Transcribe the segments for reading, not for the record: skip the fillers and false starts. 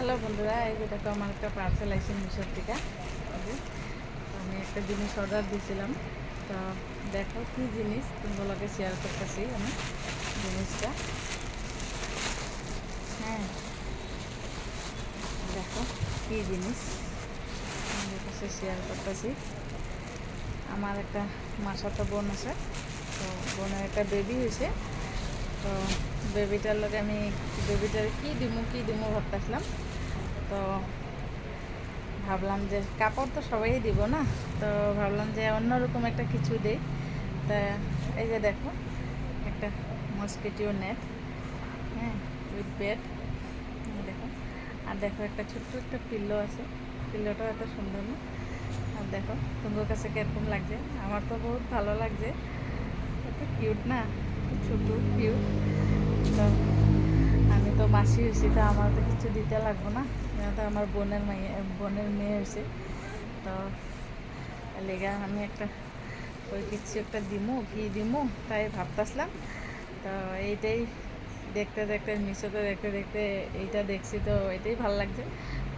Hello বন্ধুরা, এই যে দেখো আমার একটা পার্সেল আইসি মিশোর থেকে। এই যে আমি একটা জিনিস অর্ডার দিয়েছিলাম, তো দেখো কি জিনিস তোমাগুলোকে শেয়ার করতেছি আমি জিনিসটা। হ্যাঁ, দেখো কি জিনিস আমাদের কাছে শেয়ার করতেছি। আমার একটা মাসাতো বোন আছে, তো বোনের একটা বেবি হয়েছে। তো বেবিটার লগে আমি বেবিটার কি দিমু ভাবতেছিলাম। তো ভাবলাম যে কাপড় তো সবাই দিব না, তো ভাবলাম যে অন্যরকম একটা কিছু দিই। তা এই যে দেখো একটা মসকিটো নেট, হ্যাঁ, উইথ বেড। দেখো, আর দেখো একটা ছোট্ট একটা পিল্লো আছে। পিল্লোটাও এত সুন্দর না? আর দেখো তোমার কাছে কীরকম লাগছে? আমার তো বহুত ভালো লাগছে, এত কিউট না, ছোটো কিউট। তো আমি তো মাসি হয়েছি, তো আমার তো কিছু দিতে লাগবো না, তো আমার বোনের মেয়ে হয়েছে। তো লেগা আমি একটা ওই কিছু একটা দিমু তাই ভাবতেছিলাম। তো এইটাই দেখতে দেখতে মিশোতে দেখতে দেখতে এইটা দেখছি, তো এটাই ভালো লাগছে।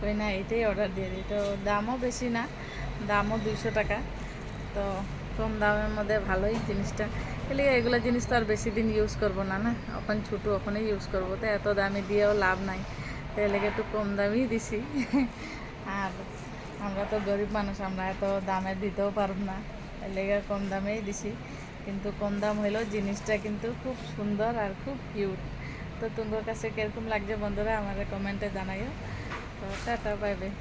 ওই না, এটাই অর্ডার দিয়ে দিই। তো দামও বেশি না, দামও 200 টাকা। তো কম দামের মধ্যে ভালোই জিনিসটা। এগুলো জিনিস তো আর বেশি দিন ইউজ করবো না, না এখন ছোটো ওখানেই ইউজ করবো, তো এত দামে দিয়েও লাভ নাই। তো এলাকা একটু কম দামেই দিছি। আর আমরা তো গরিব মানুষ, আমরা এত দামে দিতেও পারব না, এলাকা কম দামেই দিছি। কিন্তু কম দাম হলেও জিনিসটা কিন্তু খুব সুন্দর আর খুব কিউট। তো তোমার কাছে কীরকম লাগছে বন্ধুরা, আমাদের কমেন্টে জানাইও। তো টাটা, বাই বাই।